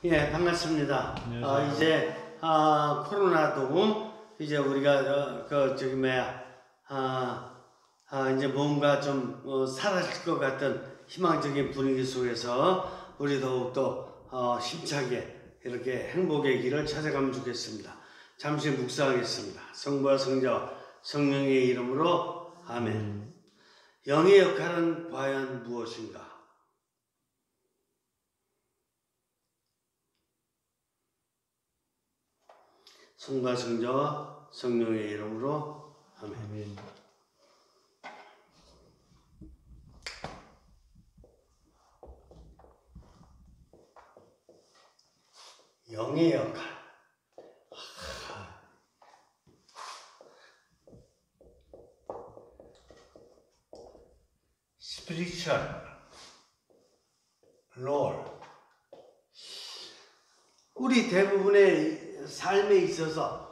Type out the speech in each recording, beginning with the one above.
예, 반갑습니다. 안녕하세요. 이제 코로나도 이제 우리가 이제 뭔가 좀 사라질 것 같은 희망적인 분위기 속에서 우리 더욱더 힘차게 이렇게 행복의 길을 찾아가면 좋겠습니다. 잠시 묵상하겠습니다. 성부와 성자와 성령의 이름으로 아멘. 영의 역할은 과연 무엇인가? 성부와 성자와 성령의 이름으로 아멘. 아멘. 영의 역할. 스피리추얼 롤. 우리 대부분의 삶에 있어서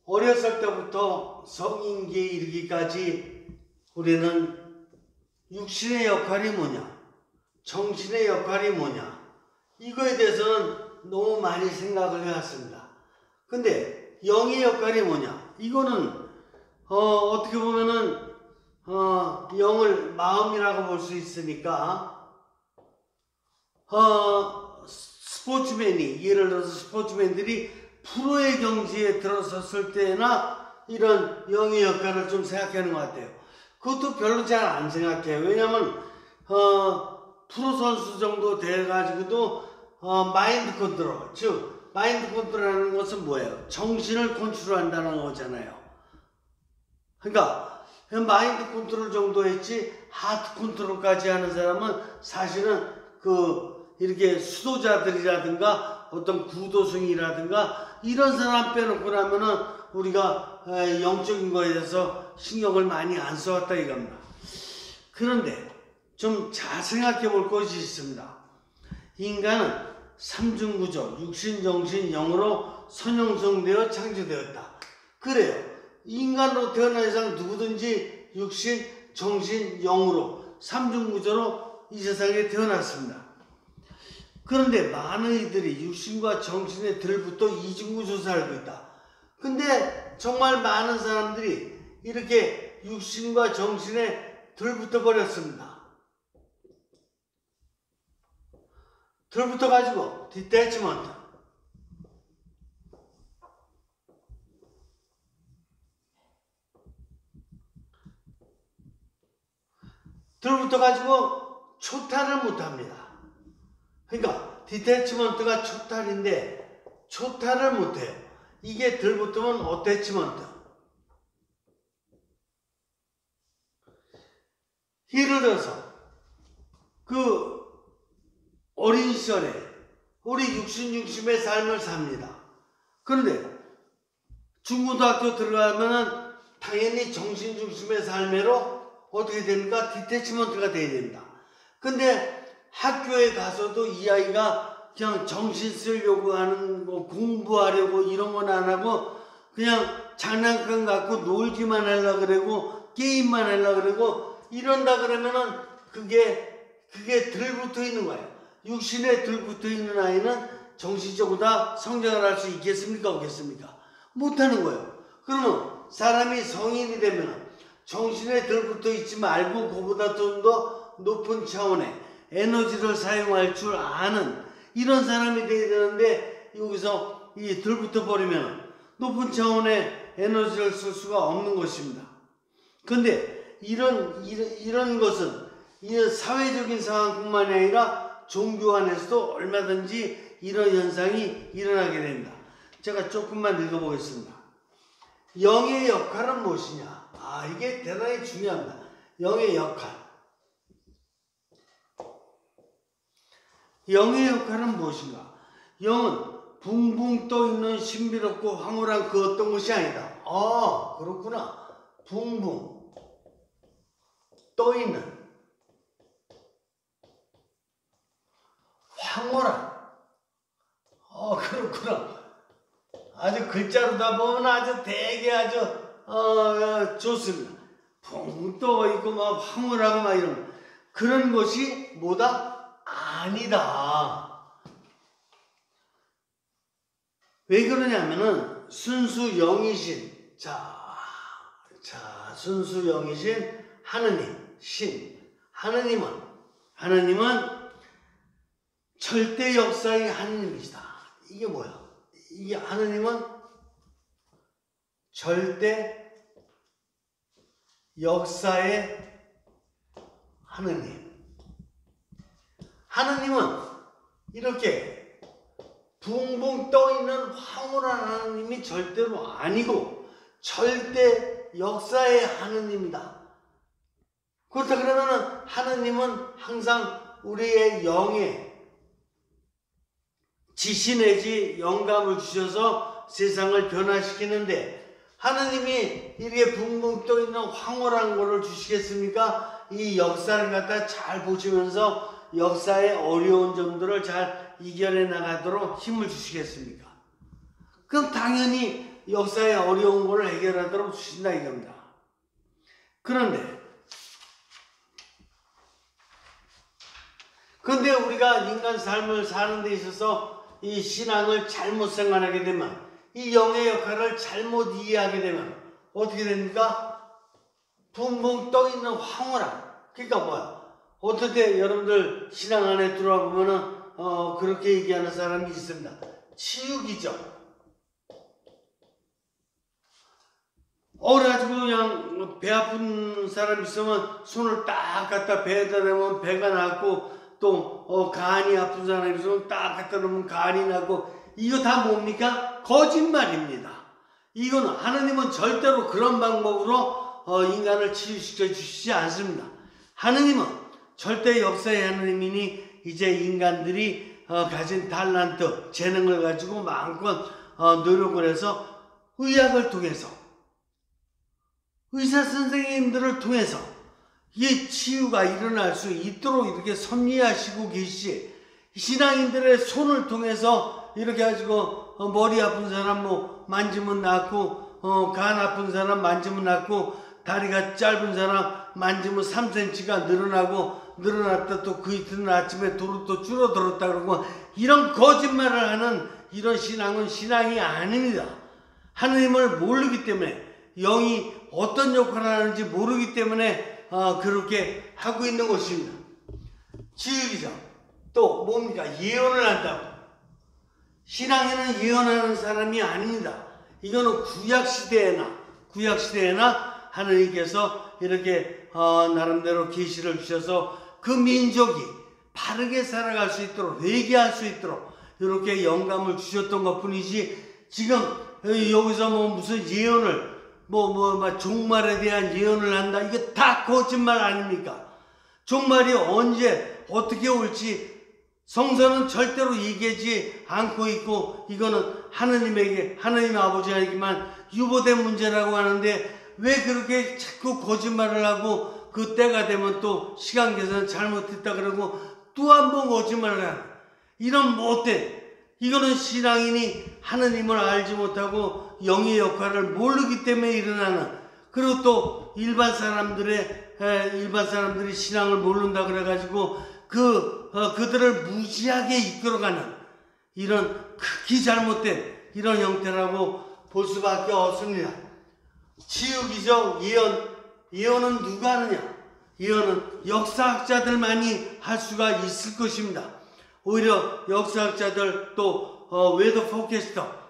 어렸을 때부터 성인기에 이르기까지 우리는 육신의 역할이 뭐냐, 정신의 역할이 뭐냐, 이거에 대해서는 너무 많이 생각을 해왔습니다. 근데 영의 역할이 뭐냐, 이거는 어떻게 보면은 영을 마음이라고 볼 수 있으니까 스포츠맨이, 예를 들어서 스포츠맨들이 프로의 경지에 들어섰을 때나 이런 영의 역할을 좀 생각하는 것 같아요. 그것도 별로 잘 안 생각해요. 왜냐면 프로 선수 정도 돼가지고도 마인드 컨트롤, 즉 마인드 컨트롤하는 것은 뭐예요? 정신을 컨트롤한다는 거잖아요. 그러니까 마인드 컨트롤 정도 했지 하트 컨트롤까지 하는 사람은 사실은 이렇게 수도자들이라든가 어떤 구도승이라든가 이런 사람 빼놓고 나면은 우리가 영적인 거에 대해서 신경을 많이 안 써왔다 이겁니다. 그런데 좀 잘 생각해 볼 것이 있습니다. 인간은 삼중구조, 육신, 정신, 영으로 선형성되어 창조되었다. 그래요. 인간으로 태어난 이상 누구든지 육신, 정신, 영으로 삼중구조로 이 세상에 태어났습니다. 그런데 많은 이들이 육신과 정신에 들부터 이중구조 살고 있다. 근데 정말 많은 사람들이 이렇게 육신과 정신에 들붙어 버렸습니다. 들붙어 가지고 디태치먼트, 들붙어 가지고 초탈을 못합니다. 그러니까 디태치먼트가 초탈인데 초탈을 못해요. 이게 들붙으면 어태치먼트. 예를 들어서 어린 시절에 우리 육신의 삶을 삽니다. 그런데 중고등학교 들어가면은 당연히 정신중심의 삶으로 어떻게 됩니까? 디태치먼트가 돼야 됩니다. 근데 학교에 가서도 이 아이가 그냥 정신 쓰려고 하는 거, 공부하려고 이런 건 안 하고 그냥 장난감 갖고 놀기만 하려고 그러고 게임만 하려고 그러고 이런다 그러면은 그게 들붙어 있는 거예요. 육신에 들붙어 있는 아이는 정신적으로 다 성장을 할 수 있겠습니까? 없겠습니까? 못하는 거예요. 그러면 사람이 성인이 되면 정신에 들붙어 있지 말고 그보다 좀 더 높은 차원의 에너지를 사용할 줄 아는 이런 사람이 돼야 되는데 여기서 이 들붙어 버리면 높은 차원의 에너지를 쓸 수가 없는 것입니다. 근데 이런 것은 이런 사회적인 상황뿐만이 아니라 종교 안에서도 얼마든지 이런 현상이 일어나게 됩니다. 제가 조금만 읽어보겠습니다. 영의 역할은 무엇이냐? 이게 대단히 중요합니다. 영의 역할. 영의 역할은 무엇인가? 영은 붕붕 떠있는 신비롭고 황홀한 그 어떤 것이 아니다. 그렇구나. 붕붕 떠있는 황홀한. 그렇구나. 아주 글자로 다 보면 아주 되게 아주 좋습니다. 붕 떠있고 막 황홀하고 막 이런 그런 것이 뭐다? 아니다. 왜 그러냐면은 순수 영이신 순수 영이신 하느님, 하느님은 절대 역사의 하느님이시다. 이게 뭐야? 이게 하느님은 절대 역사의 하느님. 하느님은 이렇게 붕붕 떠있는 황홀한 하느님이 절대로 아니고 절대 역사의 하느님이다. 그렇다 그러면 하느님은 항상 우리의 영에 지시 내지 영감을 주셔서 세상을 변화시키는데, 하느님이 이렇게 붕붕 떠있는 황홀한 것을 주시겠습니까? 이 역사를 갖다 잘 보시면서 역사의 어려운 점들을 잘 이겨내 나가도록 힘을 주시겠습니까? 그럼 당연히 역사의 어려운 것을 해결하도록 주신다 이겁니다. 그런데 우리가 인간 삶을 사는 데 있어서 이 신앙을 잘못 생각하게 되면, 이 영의 역할을 잘못 이해하게 되면 어떻게 됩니까? 붕붕 떠있는 황홀함. 그러니까 뭐야? 어떻게 여러분들 신앙 안에 들어와 보면은 그렇게 얘기하는 사람이 있습니다. 치유기죠. 그래가지고 그냥 배 아픈 사람 있으면 손을 딱 갖다 배에다 대면 배가 낫고, 또 간이 아픈 사람이 있으면 딱 갖다 놓으면 간이 나고, 이거 다 뭡니까? 거짓말입니다. 이거는 하느님은 절대로 그런 방법으로 인간을 치유시켜 주시지 않습니다. 하느님은 절대 역사의 하느님이니 이제 인간들이 가진 달란트, 재능을 가지고 마음껏 노력을 해서 의학을 통해서, 의사 선생님들을 통해서 이 치유가 일어날 수 있도록 이렇게 섭리하시고 계시지, 신앙인들의 손을 통해서 이렇게 가지고 머리 아픈 사람 만지면 낫고, 간 아픈 사람 만지면 낫고, 다리가 짧은 사람 만지면 3cm가 늘어났다 또 그 이튿날 아침에 도로 또 줄어들었다 그러고, 이런 거짓말을 하는 이런 신앙은 신앙이 아닙니다. 하느님을 모르기 때문에, 영이 어떤 역할을 하는지 모르기 때문에 그렇게 하고 있는 것입니다. 치유기죠. 또 뭡니까? 예언을 한다고. 신앙에는 예언하는 사람이 아닙니다. 이거는 구약시대에나 하느님께서 이렇게 나름대로 계시를 주셔서 그 민족이 바르게 살아갈 수 있도록, 회개할 수 있도록 이렇게 영감을 주셨던 것 뿐이지, 지금 여기서 무슨 예언을 종말에 대한 예언을 한다, 이게 다 거짓말 아닙니까? 종말이 언제 어떻게 올지 성서는 절대로 얘기하지 않고 있고, 이거는 하느님 아버지에게만 유보된 문제라고 하는데, 왜 그렇게 자꾸 거짓말을 하고 그 때가 되면 또 시간 계산 잘못했다 그러고 또 한 번 거짓말을 하는, 이런 못된, 이거는 신앙인이 하느님을 알지 못하고 영의 역할을 모르기 때문에 일어나는, 그리고 또 일반 사람들이 신앙을 모른다 그래가지고 그들을 무지하게 이끌어가는 이런 극히 잘못된 이런 형태라고 볼 수밖에 없습니다. 치유기죠. 예언은 누가 하느냐? 예언은 역사학자들만이 할 수가 있을 것입니다. 오히려 역사학자들, 또 웨더 포캐스터,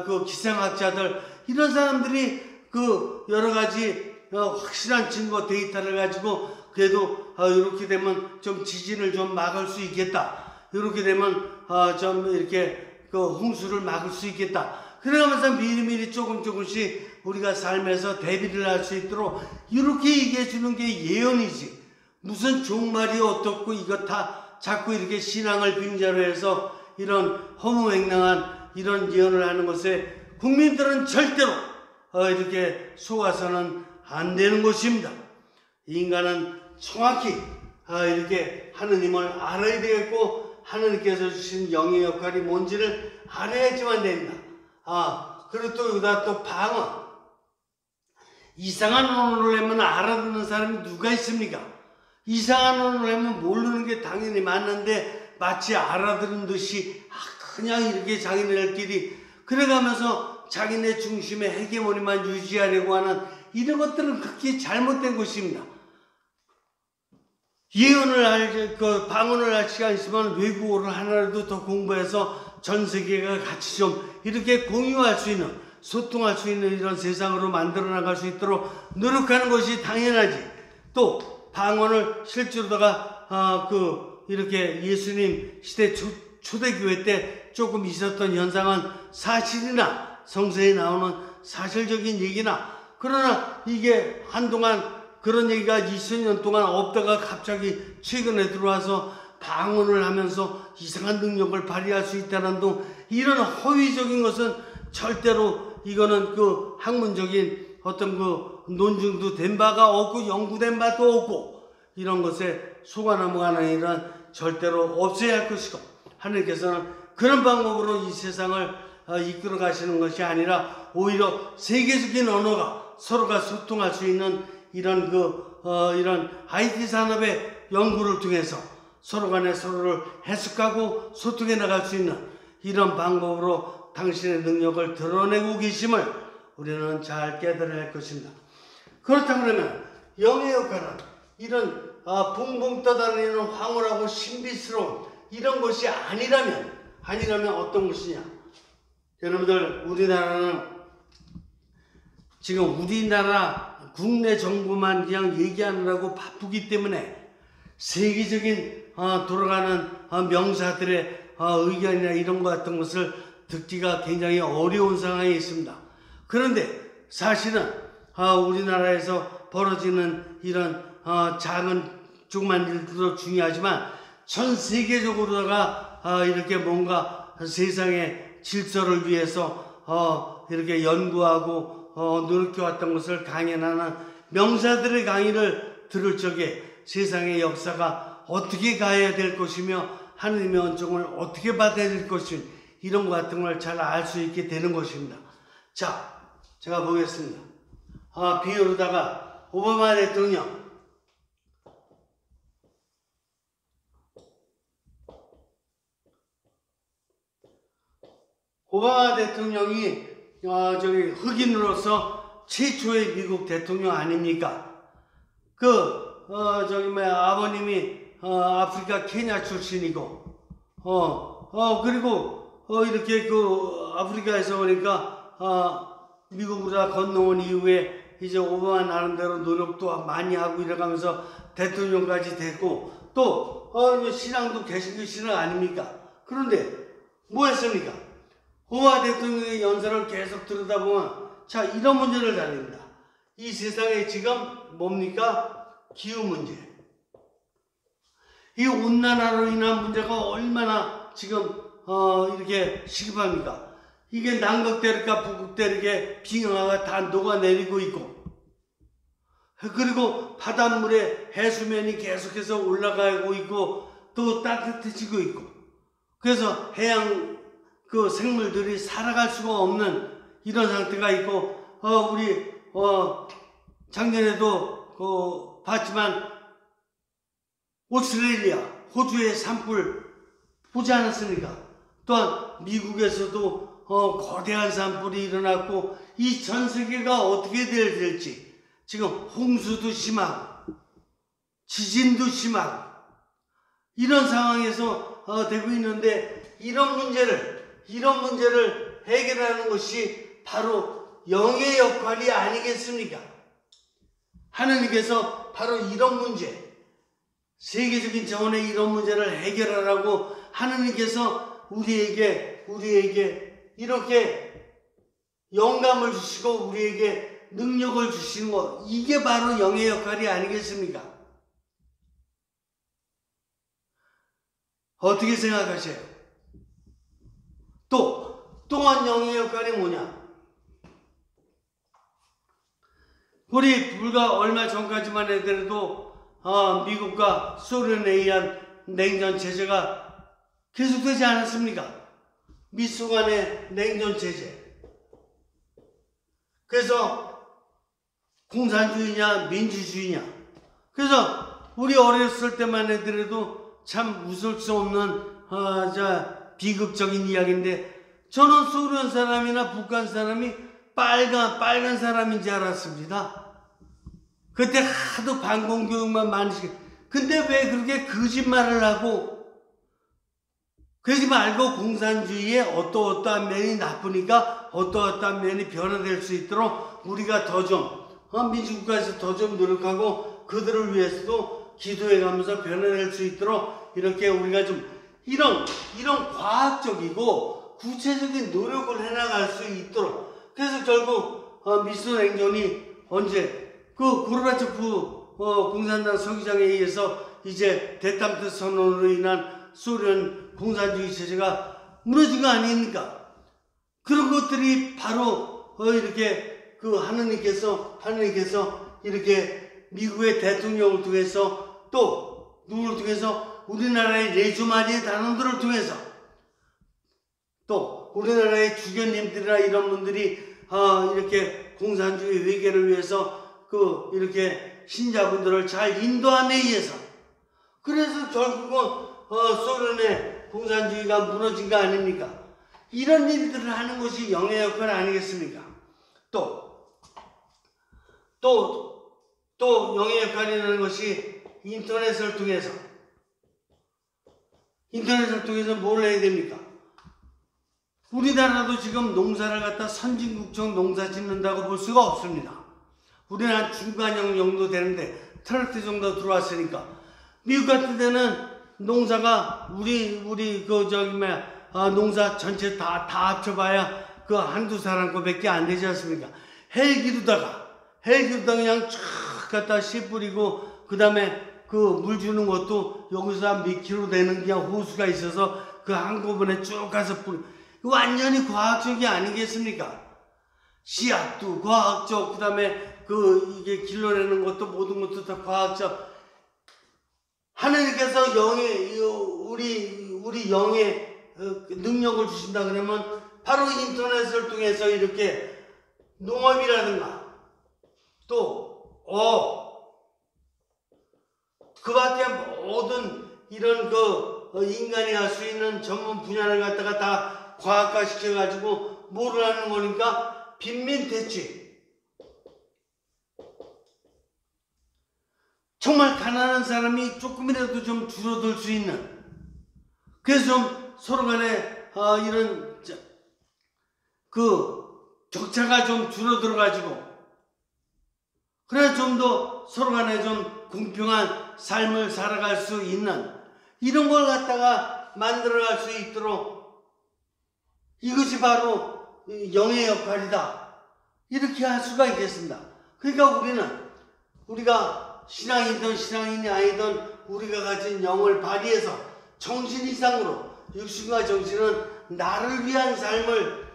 그 기상학자들, 이런 사람들이 그 여러 가지 확실한 증거 데이터를 가지고 그래도 이렇게 되면 좀 지진을 좀 막을 수 있겠다, 이렇게 되면 좀 이렇게 그 홍수를 막을 수 있겠다, 그래가면서 미리미리 조금씩 우리가 삶에서 대비를 할 수 있도록 이렇게 얘기해 주는 게 예언이지, 무슨 종말이 어떻고 이거 다 자꾸 이렇게 신앙을 빙자로 해서 이런 허무맹랑한 이런 예언을 하는 것에 국민들은 절대로 이렇게 속아서는 안 되는 것입니다. 인간은 정확히 이렇게 하느님을 알아야 되겠고, 하느님께서 주신 영의 역할이 뭔지를 알아야지만 됩니다. 그리고 또 여기다 또 방언, 이상한 언어를 하면 알아듣는 사람이 누가 있습니까? 이상한 언어를 하면 모르는 게 당연히 맞는데, 마치 알아듣는 듯이 그냥 이렇게 자기네들끼리 그래가면서 자기네 중심의 헤게모니만 유지하려고 하는 이런 것들은 극히 잘못된 것입니다. 방언을 할 시간 있으면 외국어를 하나라도 더 공부해서 전 세계가 같이 좀 이렇게 공유할 수 있는, 소통할 수 있는 이런 세상으로 만들어 나갈 수 있도록 노력하는 것이 당연하지. 또 방언을 실제로다가 이렇게 예수님 시대 초대교회 때 조금 있었던 현상은 사실이나 성서에 나오는 사실적인 얘기나, 그러나 이게 한동안 그런 얘기가 20년 동안 없다가 갑자기 최근에 들어와서 방언을 하면서 이상한 능력을 발휘할 수 있다는 등 이런 허위적인 것은 절대로 이거는 그 학문적인 어떤 그 논증도 된 바가 없고 연구된 바도 없고 이런 것에 속아 넘어가는 일은 절대로 없어야 할 것이고, 하나님께서는 그런 방법으로 이 세상을 이끌어 가시는 것이 아니라 오히려 세계적인 언어가 서로가 소통할 수 있는 이런 이런 IT 산업의 연구를 통해서 서로 간에 서로를 해석하고 소통해 나갈 수 있는 이런 방법으로 당신의 능력을 드러내고 계심을 우리는 잘 깨달아야 할 것입니다. 그렇다 그러면 영의 역할은 이런 붕붕 떠다니는 황홀하고 신비스러운 이런 것이 아니라면 어떤 것이냐? 여러분들, 우리나라는 지금 우리나라 국내 정부만 그냥 얘기하느라고 바쁘기 때문에 세계적인 돌아가는 명사들의 의견이나 이런 것 같은 것을 듣기가 굉장히 어려운 상황에 있습니다. 그런데 사실은 우리나라에서 벌어지는 이런 작은 조그만 일들도 중요하지만 전 세계적으로다가 이렇게 뭔가 세상의 질서를 위해서 이렇게 연구하고 노력해왔던 것을 강연하는 명사들의 강의를 들을 적에 세상의 역사가 어떻게 가야 될 것이며 하느님의恩寵을 어떻게 받아야 될 것인지 이런 것 같은 걸 잘 알 수 있게 되는 것입니다. 자, 제가 보겠습니다. 비유로다가 오바마 대통령, 오바마 대통령이 흑인으로서 최초의 미국 대통령 아닙니까? 아버님이 아프리카 케냐 출신이고, 그리고 이렇게 아프리카에서 오니까 미국으로 건너온 이후에 이제 오바마 나름대로 노력도 많이 하고 이래가면서 대통령까지 됐고, 또 신앙도 개신교 신앙 아닙니까? 그런데 뭐 했습니까? 오바마 대통령의 연설을 계속 들여다보면 자, 이런 문제를 다룹니다. 이 세상에 지금 뭡니까? 기후 문제. 이 온난화로 인한 문제가 얼마나 지금 이렇게 시급합니까? 이게 남극대륙과 북극대륙에 빙하가 다 녹아내리고 있고, 그리고 바닷물의 해수면이 계속해서 올라가고 있고 또 따뜻해지고 있고, 그래서 해양 생물들이 살아갈 수가 없는 이런 상태가 있고, 우리 작년에도 봤지만 오스트레일리아, 호주의 산불 보지 않았습니까? 또한 미국에서도 거대한 산불이 일어났고, 이 전 세계가 어떻게 될지 지금 홍수도 심하고 지진도 심하고 이런 상황에서 되고 있는데, 이런 문제를 해결하는 것이 바로 영의 역할이 아니겠습니까? 하느님께서 바로 이런 문제, 세계적인 차원의 이런 문제를 해결하라고 하느님께서 우리에게 이렇게 영감을 주시고 우리에게 능력을 주시는 것, 이게 바로 영의 역할이 아니겠습니까? 어떻게 생각하세요? 또한 영의 역할이 뭐냐? 우리 불과 얼마 전까지만 해도 미국과 소련에 의한 냉전 체제가 계속되지 않았습니까? 미소 간의 냉전 체제. 그래서 공산주의냐 민주주의냐. 그래서 우리 어렸을 때만 해도 참 웃을 수 없는 비극적인 이야기인데, 저는 소련 사람이나 북한 사람이 빨간 사람인지 알았습니다. 그때 하도 반공교육만 많이 시켜. 근데 왜 그렇게 거짓말을 하고, 그러지 말고 공산주의에 어떠어떠한 면이 나쁘니까 어떠어떠한 면이 변화될 수 있도록 우리가 더 좀, 민주국가에서 더 좀 노력하고 그들을 위해서도 기도해가면서 변화될 수 있도록 이렇게 우리가 좀 이런 과학적이고 구체적인 노력을 해나갈 수 있도록. 그래서 결국 미슨 행정이 언제 그 고르바초프 공산당 서기장에 의해서 이제 대탐트 선언으로 인한 소련 공산주의 체제가 무너진 거 아닙니까? 그런 것들이 바로 이렇게 그 하느님께서 이렇게 미국의 대통령을 통해서 또 누구를 통해서 우리나라의 레주마리의 단원들을 통해서 또 우리나라의 주교님들이나 이런 분들이 이렇게 공산주의 회개를 위해서 이렇게 신자분들을 잘 인도함에 의해서, 그래서 결국은 소련의 공산주의가 무너진 거 아닙니까? 이런 일들을 하는 것이 영의 역할 아니겠습니까? 또 영의 역할이라는 것이 인터넷을 통해서 뭘 해야 됩니까? 우리나라도 지금 농사를 갖다 선진국적 농사 짓는다고 볼 수가 없습니다. 우리는 한 중간형 정도 되는데 트랙터 정도 들어왔으니까. 미국 같은 데는 농사가 농사 전체 다 합쳐봐야 그 한두 사람 거밖에 안 되지 않습니까? 헬기로다가 그냥 쫙 갖다 씨 뿌리고 그 다음에 그 물 주는 것도 여기서 한 몇 킬로 되는 그냥 호수가 있어서 그 한꺼번에 쭉 가서 완전히 과학적이 아니겠습니까? 씨앗도 과학적, 그 다음에 이게 길러내는 것도 모든 것도 다 과학적. 하나님께서 우리 영의 능력을 주신다 그러면 바로 인터넷을 통해서 이렇게 농업이라든가 그 밖에 모든 이런 인간이 할 수 있는 전문 분야를 갖다가 다 과학화 시켜가지고 뭐를 하는 거니까 빈민대취. 정말 가난한 사람이 조금이라도 좀 줄어들 수 있는, 그래서 좀 서로 간에 이런 격차가 좀 줄어들어가지고, 그래야 좀 더 서로 간에 좀 공평한 삶을 살아갈 수 있는 이런 걸 갖다가 만들어갈 수 있도록, 이것이 바로 영의 역할이다. 이렇게 할 수가 있겠습니다. 그러니까 우리가 신앙이든 신앙인이 아니든 우리가 가진 영을 발휘해서 정신 이상으로 육신과 정신은 나를 위한 삶을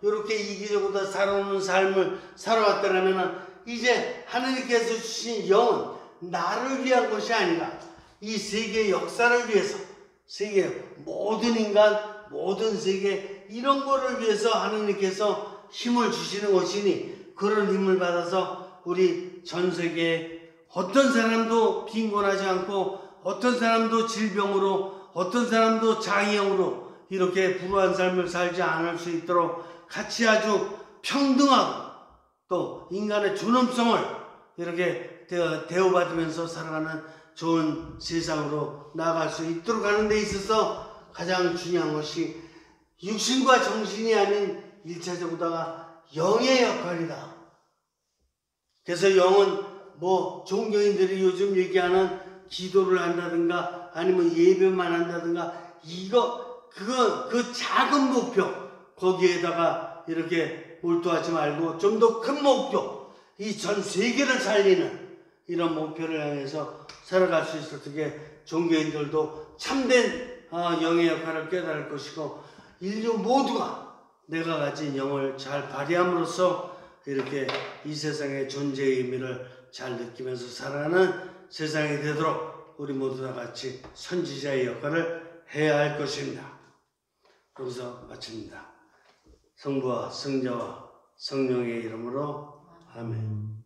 이렇게 이기적으로 살아오는 삶을 살아왔다면 이제 하나님께서 주신 영은 나를 위한 것이 아니라 이 세계의 역사를 위해서, 세계 모든 인간, 모든 세계 이런 거를 위해서 하나님께서 힘을 주시는 것이니, 그런 힘을 받아서 우리 전 세계에 어떤 사람도 빈곤하지 않고 어떤 사람도 질병으로 어떤 사람도 장애형으로 이렇게 불우한 삶을 살지 않을 수 있도록 같이 아주 평등하고 또 인간의 존엄성을 이렇게 대우받으면서 살아가는 좋은 세상으로 나아갈 수 있도록 하는 데 있어서 가장 중요한 것이 육신과 정신이 아닌 1차적으로다가 영의 역할이다. 그래서 영은 종교인들이 요즘 얘기하는 기도를 한다든가 아니면 예배만 한다든가 그 작은 목표, 거기에다가 이렇게 몰두하지 말고 좀 더 큰 목표, 이 전 세계를 살리는 이런 목표를 향해서 살아갈 수 있을 때 종교인들도 참된 영의 역할을 깨달을 것이고, 인류 모두가 내가 가진 영을 잘 발휘함으로써 이렇게 이 세상의 존재의 의미를 잘 느끼면서 살아가는 세상이 되도록 우리 모두 다 같이 선지자의 역할을 해야 할 것입니다. 그러면서 마칩니다. 성부와 성자와 성령의 이름으로 아멘.